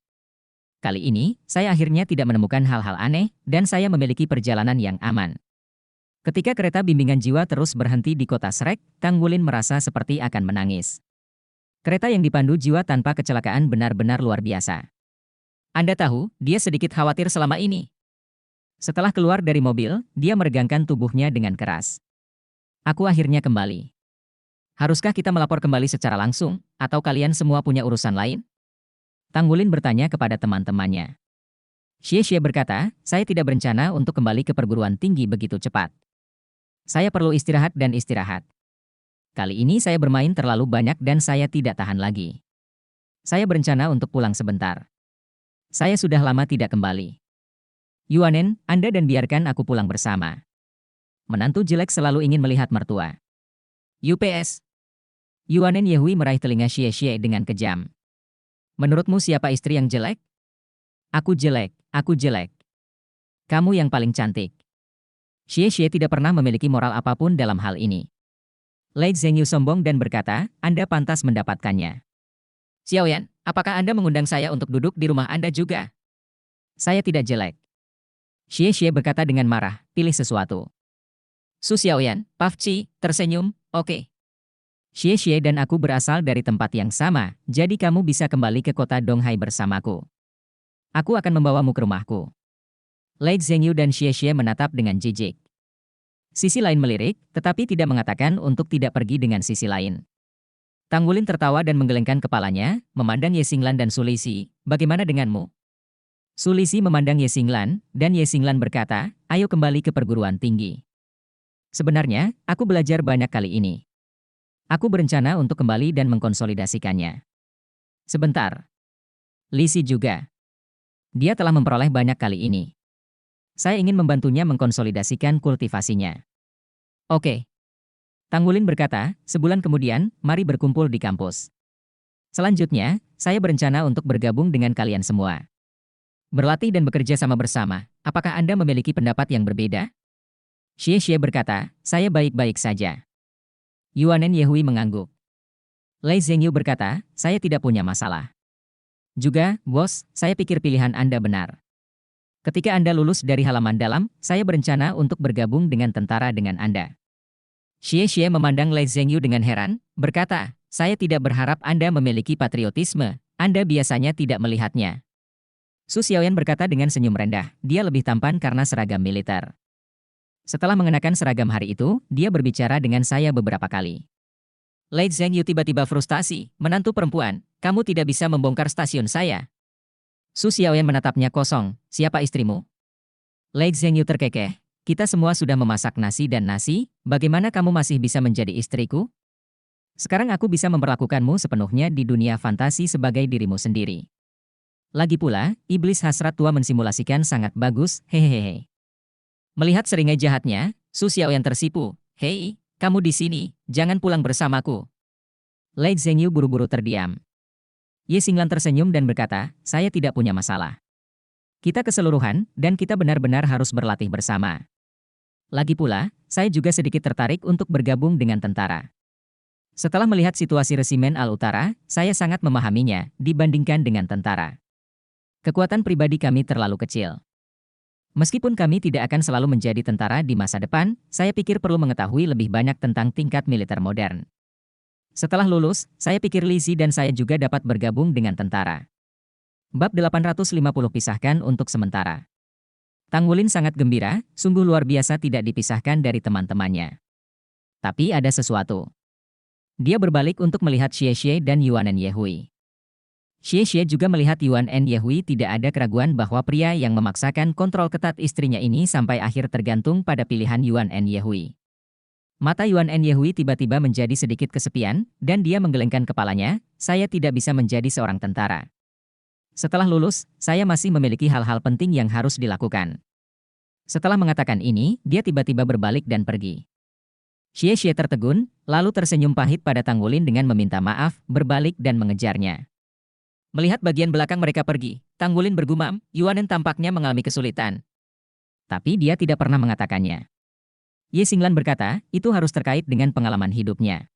[SPEAKER 1] Kali ini, saya akhirnya tidak menemukan hal-hal aneh, dan saya memiliki perjalanan yang aman. Ketika kereta bimbingan jiwa terus berhenti di kota Shrek, Tanggulin merasa seperti akan menangis. Kereta yang dipandu jiwa tanpa kecelakaan benar-benar luar biasa. Anda tahu, dia sedikit khawatir selama ini. Setelah keluar dari mobil, dia meregangkan tubuhnya dengan keras. Aku akhirnya kembali. Haruskah kita melapor kembali secara langsung, atau kalian semua punya urusan lain? Tanggulin bertanya kepada teman-temannya. Xie berkata, saya tidak berencana untuk kembali ke perguruan tinggi begitu cepat. Saya perlu istirahat dan istirahat. Kali ini saya bermain terlalu banyak dan saya tidak tahan lagi. Saya berencana untuk pulang sebentar. Saya sudah lama tidak kembali. Yuanen, Anda dan biarkan aku pulang bersama. Menantu jelek selalu ingin melihat mertua. UPS. Yuanen Yehui meraih telinga Xie dengan kejam. Menurutmu siapa istri yang jelek? Aku jelek, aku jelek. Kamu yang paling cantik. Xie tidak pernah memiliki moral apapun dalam hal ini. Lei Zhengyu sombong dan berkata, Anda pantas mendapatkannya. Xiaoyan, apakah Anda mengundang saya untuk duduk di rumah Anda juga? Saya tidak jelek. Xie berkata dengan marah, pilih sesuatu. Su Xiaoyan, Pafci, tersenyum, oke. Xie dan aku berasal dari tempat yang sama, jadi kamu bisa kembali ke kota Donghai bersamaku. Aku akan membawamu ke rumahku. Lei Zhengyu dan Xie menatap dengan jijik. Sisi lain melirik, tetapi tidak mengatakan untuk tidak pergi dengan sisi lain. Tanggulin tertawa dan menggelengkan kepalanya, memandang Ye Xinglan dan Sulisi, bagaimana denganmu? Sulisi memandang Ye Xinglan, dan Ye Xinglan berkata, ayo kembali ke perguruan tinggi. Sebenarnya, aku belajar banyak kali ini. Aku berencana untuk kembali dan mengkonsolidasikannya. Sebentar. Lisi juga. Dia telah memperoleh banyak kali ini. Saya ingin membantunya mengkonsolidasikan kultivasinya. Oke. Tanggulin berkata, sebulan kemudian, mari berkumpul di kampus. Selanjutnya, saya berencana untuk bergabung dengan kalian semua. Berlatih dan bekerja sama bersama, apakah Anda memiliki pendapat yang berbeda? Xie berkata, saya baik-baik saja. Yuanen Yehui mengangguk. Lei Zhengyu berkata, saya tidak punya masalah. Juga, bos, saya pikir pilihan Anda benar. Ketika Anda lulus dari halaman dalam, saya berencana untuk bergabung dengan tentara dengan Anda. Xie memandang Lei Zhengyu dengan heran, berkata, saya tidak berharap Anda memiliki patriotisme, Anda biasanya tidak melihatnya. Su Xiaoyan berkata dengan senyum rendah, dia lebih tampan karena seragam militer. Setelah mengenakan seragam hari itu, dia berbicara dengan saya beberapa kali. Lei Zhengyu tiba-tiba frustasi, menantu perempuan, kamu tidak bisa membongkar stasiun saya. Su Xiaoyan menatapnya kosong, siapa istrimu? Lei Zhengyu terkekeh, kita semua sudah memasak nasi dan nasi, bagaimana kamu masih bisa menjadi istriku? Sekarang aku bisa memperlakukanmu sepenuhnya di dunia fantasi sebagai dirimu sendiri. Lagi pula, iblis hasrat tua mensimulasikan sangat bagus, hehehe. Melihat seringai jahatnya, Su Xiaoyan tersipu. Hei, kamu di sini, jangan pulang bersamaku. Lei Zhengyu buru-buru terdiam. Ye Xinglan tersenyum dan berkata, saya tidak punya masalah. Kita keseluruhan, dan kita benar-benar harus berlatih bersama. Lagi pula, saya juga sedikit tertarik untuk bergabung dengan tentara. Setelah melihat situasi resimen Al-Utara, saya sangat memahaminya dibandingkan dengan tentara. Kekuatan pribadi kami terlalu kecil. Meskipun kami tidak akan selalu menjadi tentara di masa depan, saya pikir perlu mengetahui lebih banyak tentang tingkat militer modern. Setelah lulus, saya pikir Lizzie dan saya juga dapat bergabung dengan tentara. Bab 850 pisahkan untuk sementara. Tang Wulin sangat gembira, sungguh luar biasa tidak dipisahkan dari teman-temannya. Tapi ada sesuatu. Dia berbalik untuk melihat Xie Xie dan Yuan Yehui. Xie Xie juga melihat Yuan Yehui tidak ada keraguan bahwa pria yang memaksakan kontrol ketat istrinya ini sampai akhir tergantung pada pilihan Yuan Yehui. Mata Yuan Yehui tiba-tiba menjadi sedikit kesepian, dan dia menggelengkan kepalanya, saya tidak bisa menjadi seorang tentara. Setelah lulus, saya masih memiliki hal-hal penting yang harus dilakukan. Setelah mengatakan ini, dia tiba-tiba berbalik dan pergi. Xie Xie tertegun, lalu tersenyum pahit pada Tang Wulin dengan meminta maaf, berbalik dan mengejarnya. Melihat bagian belakang mereka pergi, Tang Wulin bergumam, Yuanen tampaknya mengalami kesulitan. Tapi dia tidak pernah mengatakannya. Ye Xinglan berkata, itu harus terkait dengan pengalaman hidupnya.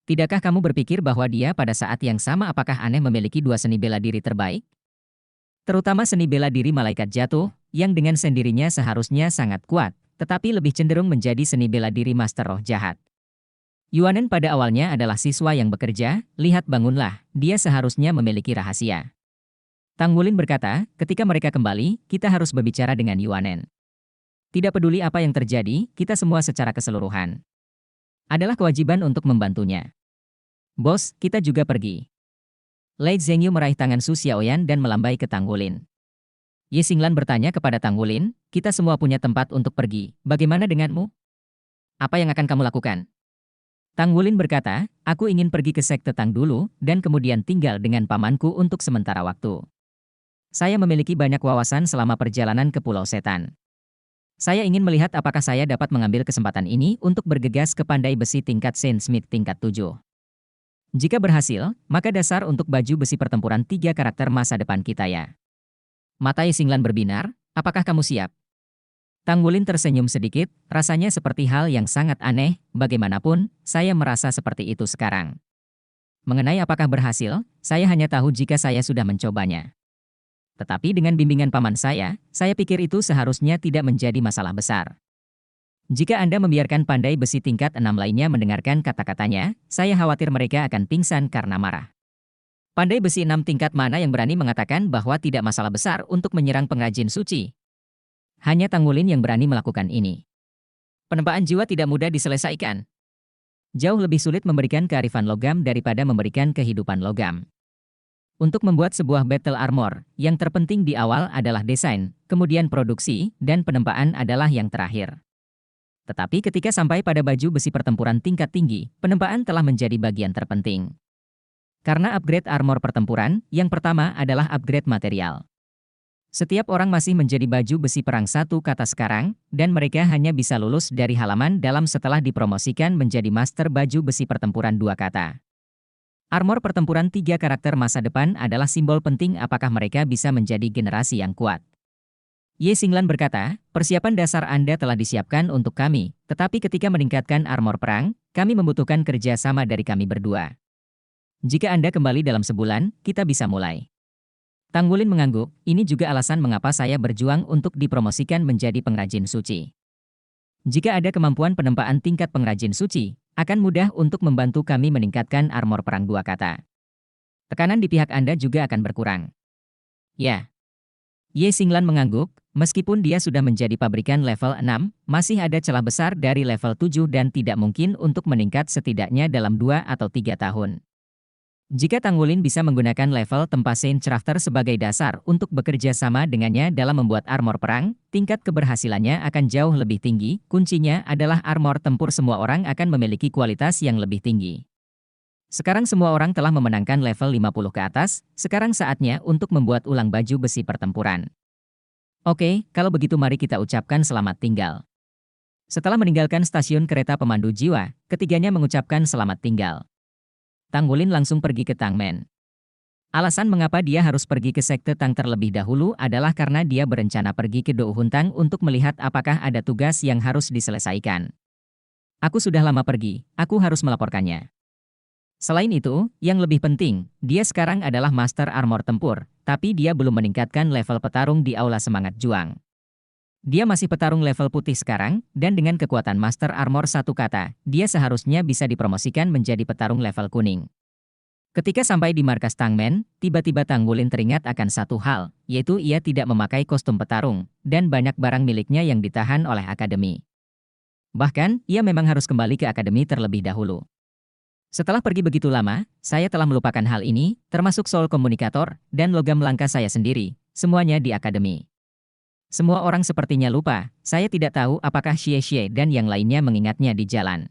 [SPEAKER 1] Tidakkah kamu berpikir bahwa dia pada saat yang sama apakah aneh memiliki dua seni bela diri terbaik? Terutama seni bela diri malaikat jatuh, yang dengan sendirinya seharusnya sangat kuat, tetapi lebih cenderung menjadi seni bela diri master roh jahat. Yuanen pada awalnya adalah siswa yang bekerja, lihat bangunlah, dia seharusnya memiliki rahasia. Tang Wulin berkata, ketika mereka kembali, kita harus berbicara dengan Yuanen. Tidak peduli apa yang terjadi, kita semua secara keseluruhan. Adalah kewajiban untuk membantunya. Bos, kita juga pergi. Lei Zhengyu meraih tangan Su Xiaoyan dan melambai ke Tang Wulin. Ye Xinglan bertanya kepada Tang Wulin, kita semua punya tempat untuk pergi, bagaimana denganmu? Apa yang akan kamu lakukan? Tang Wulin berkata, aku ingin pergi ke sekte Tang dulu, dan kemudian tinggal dengan pamanku untuk sementara waktu. Saya memiliki banyak wawasan selama perjalanan ke Pulau Setan. Saya ingin melihat apakah saya dapat mengambil kesempatan ini untuk bergegas ke pandai besi tingkat Saint Smith tingkat 7. Jika berhasil, maka dasar untuk baju besi pertempuran 3 karakter masa depan kita ya. Mata Ye Xinglan berbinar, apakah kamu siap? Tang Wulin tersenyum sedikit, rasanya seperti hal yang sangat aneh, bagaimanapun, saya merasa seperti itu sekarang. Mengenai apakah berhasil, saya hanya tahu jika saya sudah mencobanya. Tetapi dengan bimbingan paman saya pikir itu seharusnya tidak menjadi masalah besar. Jika Anda membiarkan pandai besi tingkat 6 lainnya mendengarkan kata-katanya, saya khawatir mereka akan pingsan karena marah. Pandai besi 6 tingkat mana yang berani mengatakan bahwa tidak masalah besar untuk menyerang pengrajin suci? Hanya Tang Wulin yang berani melakukan ini. Penempaan jiwa tidak mudah diselesaikan. Jauh lebih sulit memberikan kearifan logam daripada memberikan kehidupan logam. Untuk membuat sebuah battle armor, yang terpenting di awal adalah desain, kemudian produksi, dan penempaan adalah yang terakhir. Tetapi ketika sampai pada baju besi pertempuran tingkat tinggi, penempaan telah menjadi bagian terpenting. Karena upgrade armor pertempuran, yang pertama adalah upgrade material. Setiap orang masih menjadi baju besi perang 1 kata sekarang, dan mereka hanya bisa lulus dari halaman dalam setelah dipromosikan menjadi master baju besi pertempuran 2 kata. Armor pertempuran 3 karakter masa depan adalah simbol penting apakah mereka bisa menjadi generasi yang kuat. Ye Xinglan berkata, persiapan dasar Anda telah disiapkan untuk kami, tetapi ketika meningkatkan armor perang, kami membutuhkan kerja sama dari kami berdua. Jika Anda kembali dalam sebulan, kita bisa mulai. Tang Wulin mengangguk, ini juga alasan mengapa saya berjuang untuk dipromosikan menjadi pengrajin suci. Jika ada kemampuan penempaan tingkat pengrajin suci, akan mudah untuk membantu kami meningkatkan armor perang 2 kata. Tekanan di pihak Anda juga akan berkurang. Ya. Ye Xinglan mengangguk, meskipun dia sudah menjadi pabrikan level 6, masih ada celah besar dari level 7 dan tidak mungkin untuk meningkat setidaknya dalam 2 atau 3 tahun. Jika Tanggulin bisa menggunakan level Tempasein Crafter sebagai dasar untuk bekerja sama dengannya dalam membuat armor perang, tingkat keberhasilannya akan jauh lebih tinggi. Kuncinya adalah armor tempur semua orang akan memiliki kualitas yang lebih tinggi. Sekarang semua orang telah memenangkan level 50 ke atas, sekarang saatnya untuk membuat ulang baju besi pertempuran. Oke, kalau begitu mari kita ucapkan selamat tinggal. Setelah meninggalkan stasiun kereta pemandu jiwa, ketiganya mengucapkan selamat tinggal. Tanggulin langsung pergi ke Tangmen. Alasan mengapa dia harus pergi ke Sekte Tang terlebih dahulu adalah karena dia berencana pergi ke Dou Huntang untuk melihat apakah ada tugas yang harus diselesaikan. Aku sudah lama pergi, aku harus melaporkannya. Selain itu, yang lebih penting, dia sekarang adalah Master Armor Tempur, tapi dia belum meningkatkan level petarung di Aula Semangat Juang. Dia masih petarung level putih sekarang, dan dengan kekuatan Master Armor satu kata, dia seharusnya bisa dipromosikan menjadi petarung level kuning. Ketika sampai di markas Tangmen, tiba-tiba Tanggulin teringat akan satu hal, yaitu ia tidak memakai kostum petarung, dan banyak barang miliknya yang ditahan oleh akademi. Bahkan, ia memang harus kembali ke akademi terlebih dahulu. Setelah pergi begitu lama, saya telah melupakan hal ini, termasuk soul komunikator, dan logam langka saya sendiri, semuanya di akademi. Semua orang sepertinya lupa, saya tidak tahu apakah Xie dan yang lainnya mengingatnya di jalan.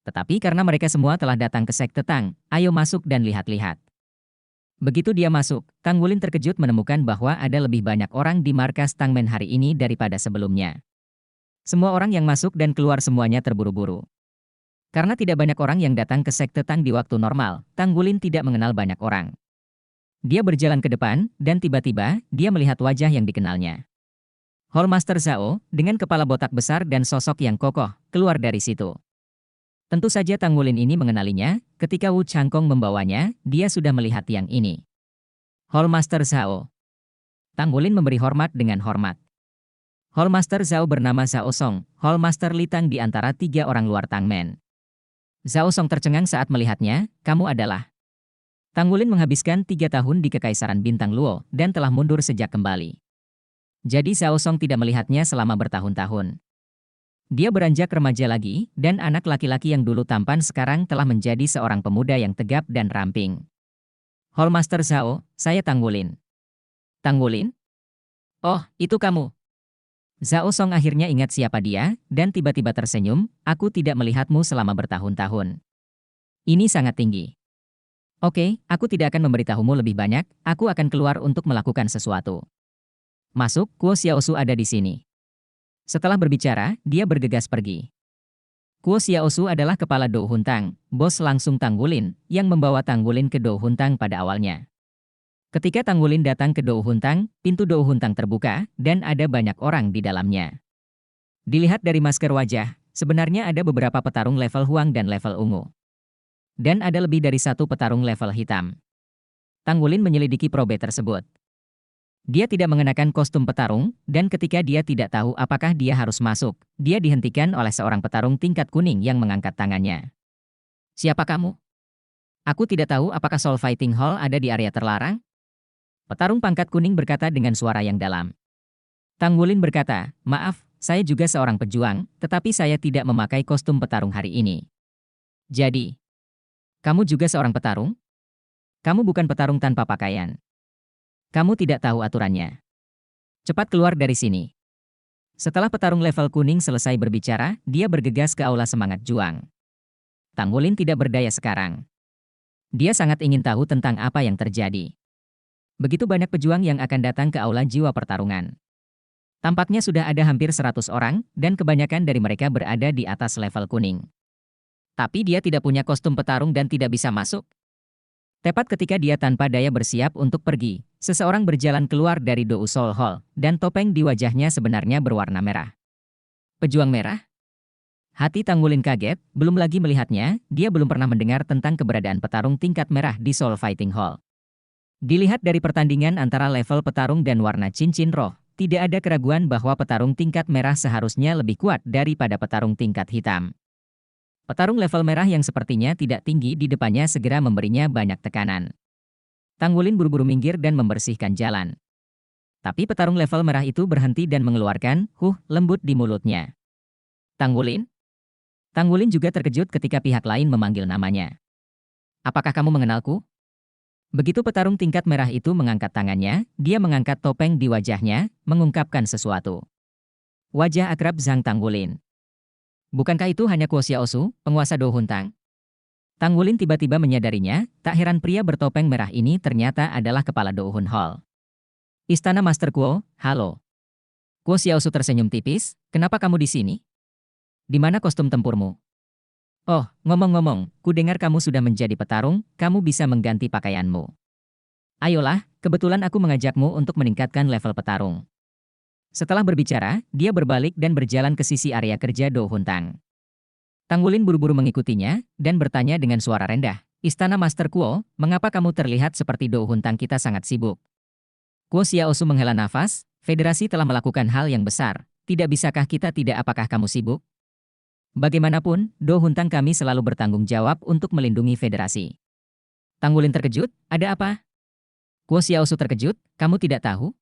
[SPEAKER 1] Tetapi karena mereka semua telah datang ke Sekte Tang, ayo masuk dan lihat-lihat. Begitu dia masuk, Tanggulin terkejut menemukan bahwa ada lebih banyak orang di markas Tangmen hari ini daripada sebelumnya. Semua orang yang masuk dan keluar semuanya terburu-buru. Karena tidak banyak orang yang datang ke Sekte Tang di waktu normal, Tanggulin tidak mengenal banyak orang. Dia berjalan ke depan, dan tiba-tiba, dia melihat wajah yang dikenalnya. Hallmaster Zhao, dengan kepala botak besar dan sosok yang kokoh, keluar dari situ. Tentu saja Tanggulin ini mengenalinya, ketika Wu Changkong membawanya, dia sudah melihat yang ini. Hallmaster Zhao. Tanggulin memberi hormat dengan hormat. Hallmaster Zhao bernama Zhao Song, Hallmaster Litang di antara 3 orang luar Tangmen. Zhao Song tercengang saat melihatnya, kamu adalah. Tanggulin menghabiskan 3 tahun di Kekaisaran Bintang Luo, dan telah mundur sejak kembali. Jadi Zhao Song tidak melihatnya selama bertahun-tahun. Dia beranjak remaja lagi, dan anak laki-laki yang dulu tampan sekarang telah menjadi seorang pemuda yang tegap dan ramping. Hallmaster Zhao, saya Tanggulin. Tanggulin? Oh, itu kamu. Zhao Song akhirnya ingat siapa dia, dan tiba-tiba tersenyum, aku tidak melihatmu selama bertahun-tahun. Ini sangat tinggi. Oke, aku tidak akan memberitahumu lebih banyak, aku akan keluar untuk melakukan sesuatu. Masuk, Kuo Xiaosu ada di sini. Setelah berbicara, dia bergegas pergi. Kuo Xiaosu adalah kepala Dou Huntang, bos langsung Tanggulin, yang membawa Tanggulin ke Dou Huntang pada awalnya. Ketika Tanggulin datang ke Dou Huntang, pintu Dou Huntang terbuka, dan ada banyak orang di dalamnya. Dilihat dari masker wajah, sebenarnya ada beberapa petarung level Huang dan level ungu. Dan ada lebih dari 1 petarung level hitam. Tanggulin menyelidiki probe tersebut. Dia tidak mengenakan kostum petarung, dan ketika dia tidak tahu apakah dia harus masuk, dia dihentikan oleh seorang petarung tingkat kuning yang mengangkat tangannya. Siapa kamu? Aku tidak tahu apakah Soul Fighting Hall ada di area terlarang? Petarung pangkat kuning berkata dengan suara yang dalam. Tanggulin berkata, maaf, saya juga seorang pejuang, tetapi saya tidak memakai kostum petarung hari ini. Jadi, kamu juga seorang petarung? Kamu bukan petarung tanpa pakaian. Kamu tidak tahu aturannya. Cepat keluar dari sini. Setelah petarung level kuning selesai berbicara, dia bergegas ke Aula Semangat Juang. Tanggulin tidak berdaya sekarang. Dia sangat ingin tahu tentang apa yang terjadi. Begitu banyak pejuang yang akan datang ke Aula Jiwa Pertarungan. Tampaknya sudah ada hampir 100 orang, dan kebanyakan dari mereka berada di atas level kuning. Tapi dia tidak punya kostum petarung dan tidak bisa masuk. Tepat ketika dia tanpa daya bersiap untuk pergi, seseorang berjalan keluar dari Dou Soul Hall, dan topeng di wajahnya sebenarnya berwarna merah. Pejuang merah? Hati Tanggulin kaget, belum lagi melihatnya, dia belum pernah mendengar tentang keberadaan petarung tingkat merah di Soul Fighting Hall. Dilihat dari pertandingan antara level petarung dan warna cincin roh, tidak ada keraguan bahwa petarung tingkat merah seharusnya lebih kuat daripada petarung tingkat hitam. Petarung level merah yang sepertinya tidak tinggi di depannya segera memberinya banyak tekanan. Tanggulin buru-buru minggir dan membersihkan jalan. Tapi petarung level merah itu berhenti dan mengeluarkan lembut di mulutnya. Tang Wulin? Tang Wulin juga terkejut ketika pihak lain memanggil namanya. Apakah kamu mengenalku? Begitu petarung tingkat merah itu mengangkat tangannya, dia mengangkat topeng di wajahnya, mengungkapkan sesuatu. Wajah akrab Zhang Tang Wulin. Bukankah itu hanya Kuo Xiaosu, penguasa Do Huntang? Tang Wulin tiba-tiba menyadarinya, tak heran pria bertopeng merah ini ternyata adalah kepala Do Hun Hall. Istana Master Kuo, halo. Kuo Xiaosu tersenyum tipis, kenapa kamu di sini? Di mana kostum tempurmu? Oh, ngomong-ngomong, ku dengar kamu sudah menjadi petarung, kamu bisa mengganti pakaianmu. Ayolah, kebetulan aku mengajakmu untuk meningkatkan level petarung. Setelah berbicara, dia berbalik dan berjalan ke sisi area kerja Do Huntang. Tang Wulin buru-buru mengikutinya, dan bertanya dengan suara rendah, Istana Master Kuo, mengapa kamu terlihat seperti Do Huntang kita sangat sibuk? Kuo Xiaosu menghela nafas, Federasi telah melakukan hal yang besar, tidak bisakah kita tidak apakah kamu sibuk? Bagaimanapun, Do Huntang kami selalu bertanggung jawab untuk melindungi Federasi. Tang Wulin terkejut, ada apa? Kuo Xiaosu terkejut, kamu tidak tahu?